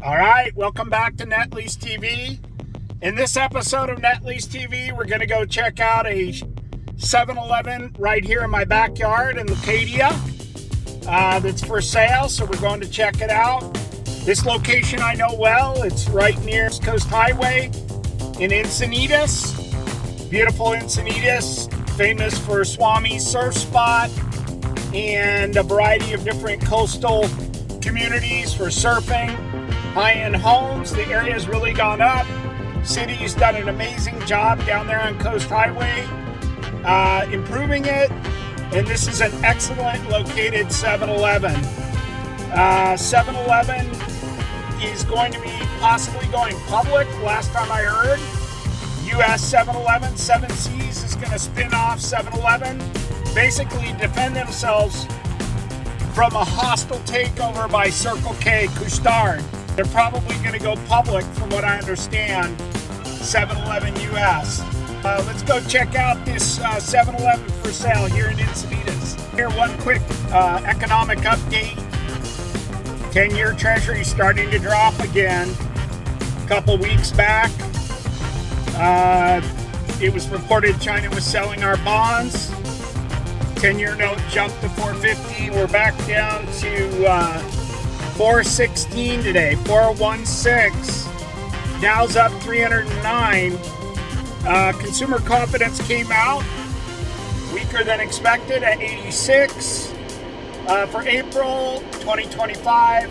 All right, welcome back to Net Leased TV. In this episode of Net Leased TV, we're going to go check out a 7-Eleven right here in my backyard in Leucadia that's for sale, so we're going to check it out. This location I know well. It's right near East Coast Highway in Encinitas. Beautiful Encinitas, famous for Swami surf spot and a variety of different coastal communities for surfing. High-end homes. The area's really gone up. City's done an amazing job down there on Coast Highway, improving it. And this is an excellent located 7-Eleven. 7-Eleven is going to be possibly going public. Last time I heard, US 7-Eleven, 7 Seas is going to spin off 7-Eleven, basically defend themselves from a hostile takeover by Circle K, Couche-Tard. They're probably going to go public, from what I understand, 7-Eleven US. Let's go check out this 7-Eleven for sale here in Encinitas. Here, one quick economic update. 10-year Treasury starting to drop again. A couple weeks back, it was reported China was selling our bonds. 10-year note jumped to 450. We're back down to 416 today, 416. Dow's up 309. Consumer confidence came out weaker than expected at 86 for April 2025.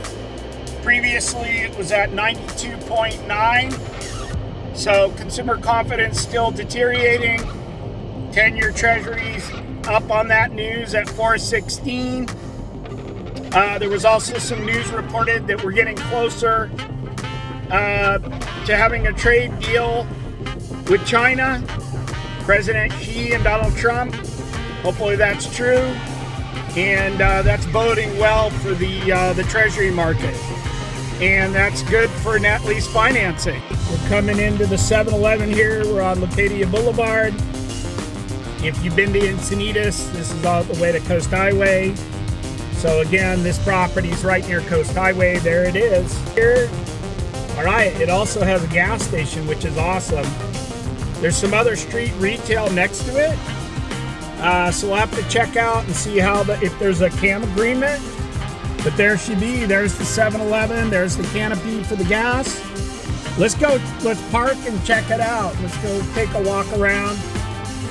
Previously, it was at 92.9. So consumer confidence still deteriorating. 10-year Treasuries up on that news at 416. There was also some news reported that we're getting closer to having a trade deal with China. President Xi and Donald Trump. Hopefully that's true. And that's boding well for the Treasury market. And that's good for net lease financing. We're coming into the 7-Eleven here. We're on Leucadia Boulevard. If you've been to Encinitas, this is all the way to Coast Highway. So again, this property is right near Coast Highway. There it is. Here, all right, it also has a gas station, which is awesome. There's some other street retail next to it. So we'll have to check out and see if there's a CAM agreement. But there she be. There's the 7-Eleven. There's the canopy for the gas. Let's park and check it out. Let's go take a walk around,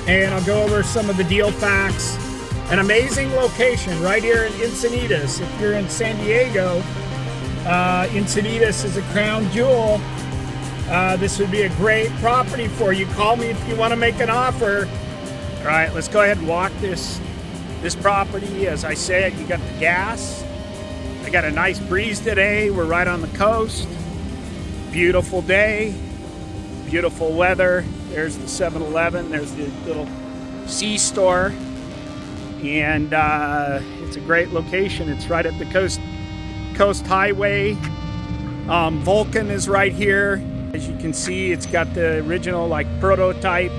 and I'll go over some of the deal facts. An amazing location right here in Encinitas. If you're in San Diego, Encinitas is a crown jewel. This would be a great property for you. Call me if you want to make an offer. All right, let's go ahead and walk this property. As I said, you got the gas. I got a nice breeze today. We're right on the coast. Beautiful day, beautiful weather. There's the 7-Eleven. There's the little C-store. And it's a great location. It's right at the Coast Highway. Vulcan is right here. As you can see, it's got the original prototype.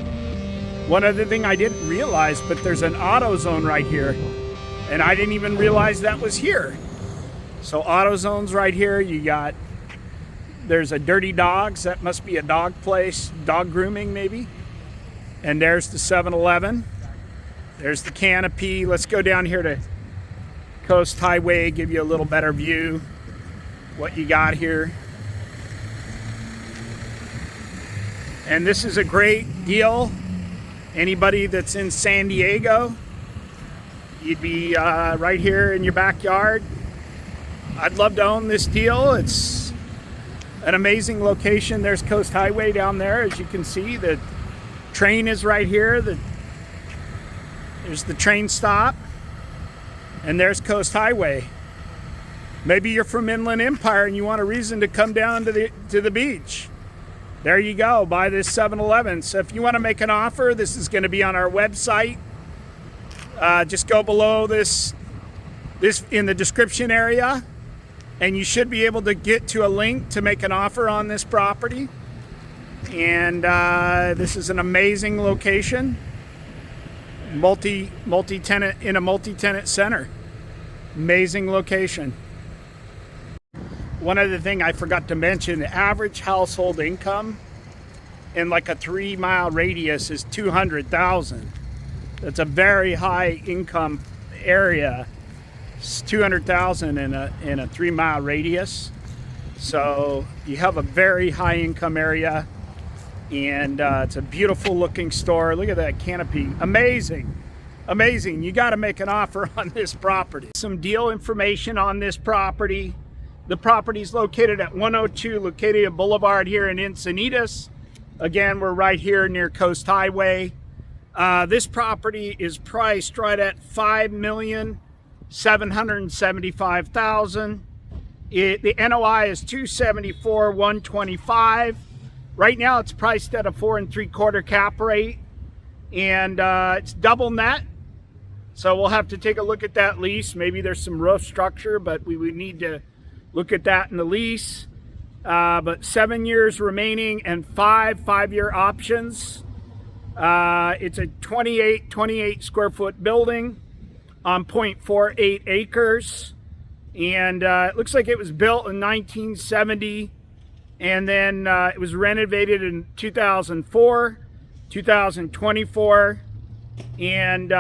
One other thing I didn't realize, but there's an AutoZone right here, and I didn't even realize that was here. So AutoZone's right here. There's a Dirty Dogs. That must be a dog place, dog grooming maybe. And there's the 7-Eleven. There's the canopy. Let's go down here to Coast Highway, give you a little better view what you got here. And this is a great deal. Anybody that's in San Diego, you'd be right here in your backyard. I'd love to own this deal. It's an amazing location. There's Coast Highway down there. As you can see, the train is right here. There's the train stop, and there's Coast Highway. Maybe you're from Inland Empire and you want a reason to come down to the beach. There you go, buy this 7-Eleven. So if you want to make an offer, this is going to be on our website. Just go below this in the description area, and you should be able to get to a link to make an offer on this property. And this is an amazing location. multi-tenant center. Amazing location. one other thing I forgot to mention, the average household income in like a 3-mile radius is $200,000. That's a very high income area. It's $200,000 in a 3-mile radius. So you have a very high income area, and it's a beautiful looking store. Look at that canopy. Amazing. Amazing. You got to make an offer on this property. Some deal information on this property. The property is located at 102 Leucadia Boulevard here in Encinitas. Again, we're right here near Coast Highway. This property is priced right at $5,775,000. The NOI is $274,125. Right now it's priced at a 4 3/4 cap rate, and it's double net. So we'll have to take a look at that lease. Maybe there's some roof structure, but we would need to look at that in the lease. But 7 years remaining and 5-year options. It's a 28 square foot building on 0.48 acres. And it looks like it was built in 1970, and then it was renovated in 2004, 2024, and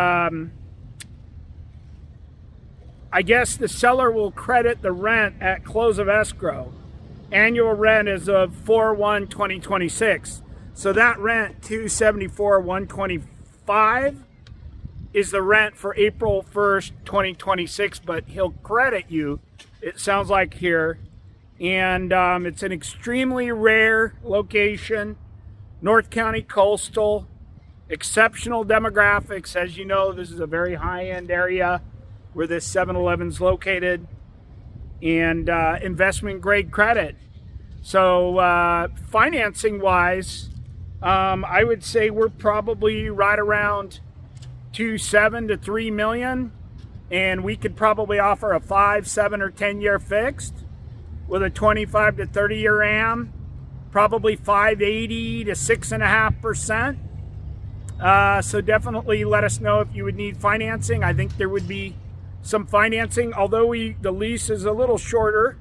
I guess the seller will credit the rent at close of escrow. Annual rent is of 4/1/2026. So that rent, $274,125, is the rent for April 1st, 2026, but he'll credit you, it sounds like here. And it's an extremely rare location, North County coastal, exceptional demographics. As you know, this is a very high-end area where this 7-Eleven's located, and investment grade credit. So financing wise, I would say we're probably right around 2.7 to 3 million, and we could probably offer a 5, 7, or 10-year fixed with a 25 to 30-year AM, probably 5.80 to 6.5%. So definitely let us know if you would need financing. I think there would be some financing, although the lease is a little shorter.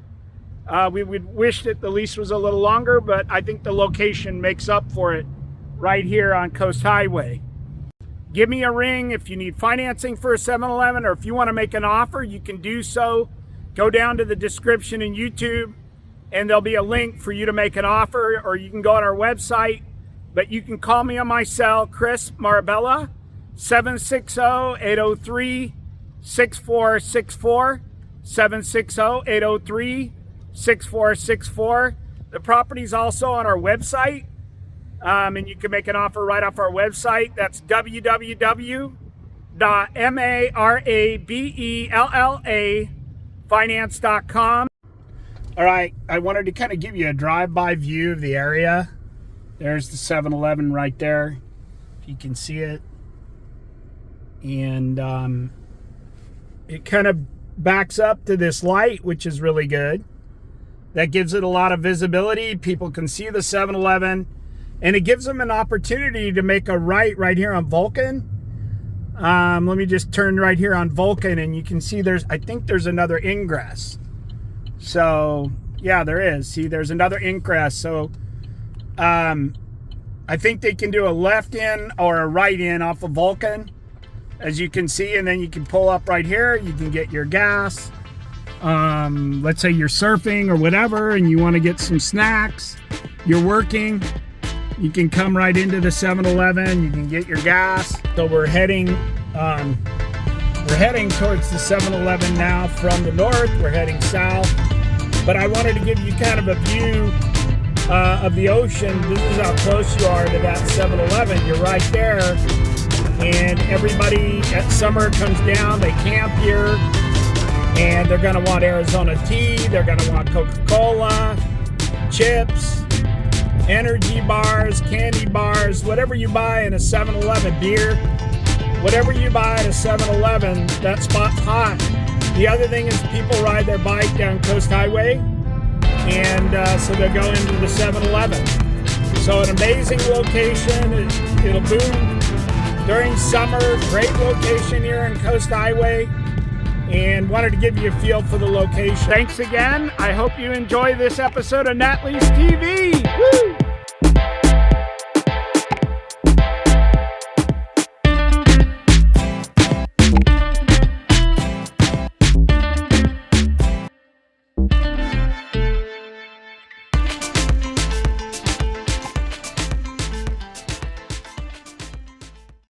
We would wish that the lease was a little longer, but I think the location makes up for it right here on Coast Highway. Give me a ring if you need financing for a 7-Eleven, or if you want to make an offer, you can do so. Go down to the description in YouTube, and there'll be a link for you to make an offer, or you can go on our website. But you can call me on my cell, Chris Marabella, 760-803-6464, 760-803-6464. The property's also on our website, and you can make an offer right off our website. That's www.marabella.finance.com. All right, I wanted to kind of give you a drive-by view of the area. There's the 7-Eleven right there, if you can see it. And it kind of backs up to this light, which is really good. That gives it a lot of visibility. People can see the 7-Eleven, and it gives them an opportunity to make a right here on Vulcan. Let me just turn right here on Vulcan, and you can see I think there's another ingress. So yeah, there is. See, there's another ingress. So I think they can do a left in or a right in off of Vulcan, as you can see, and then you can pull up right here. You can get your gas. Let's say you're surfing or whatever, and you want to get some snacks. You're working. You can come right into the 7-Eleven. You can get your gas. So we're heading towards the 7-Eleven now from the north. We're heading south. But I wanted to give you kind of a view of the ocean. This is how close you are to that 7-Eleven. You're right there, and everybody at summer comes down. They camp here, and they're going to want Arizona tea. They're going to want Coca-Cola, chips, energy bars, candy bars, whatever you buy in a 7-Eleven, beer, whatever you buy at a 7-Eleven, that spot's hot. The other thing is people ride their bike down Coast Highway, and so they'll go into the 7-Eleven. So an amazing location. It'll boom during summer. Great location here on Coast Highway. and wanted to give you a feel for the location. Thanks again. I hope you enjoy this episode of Net Lease TV. Woo!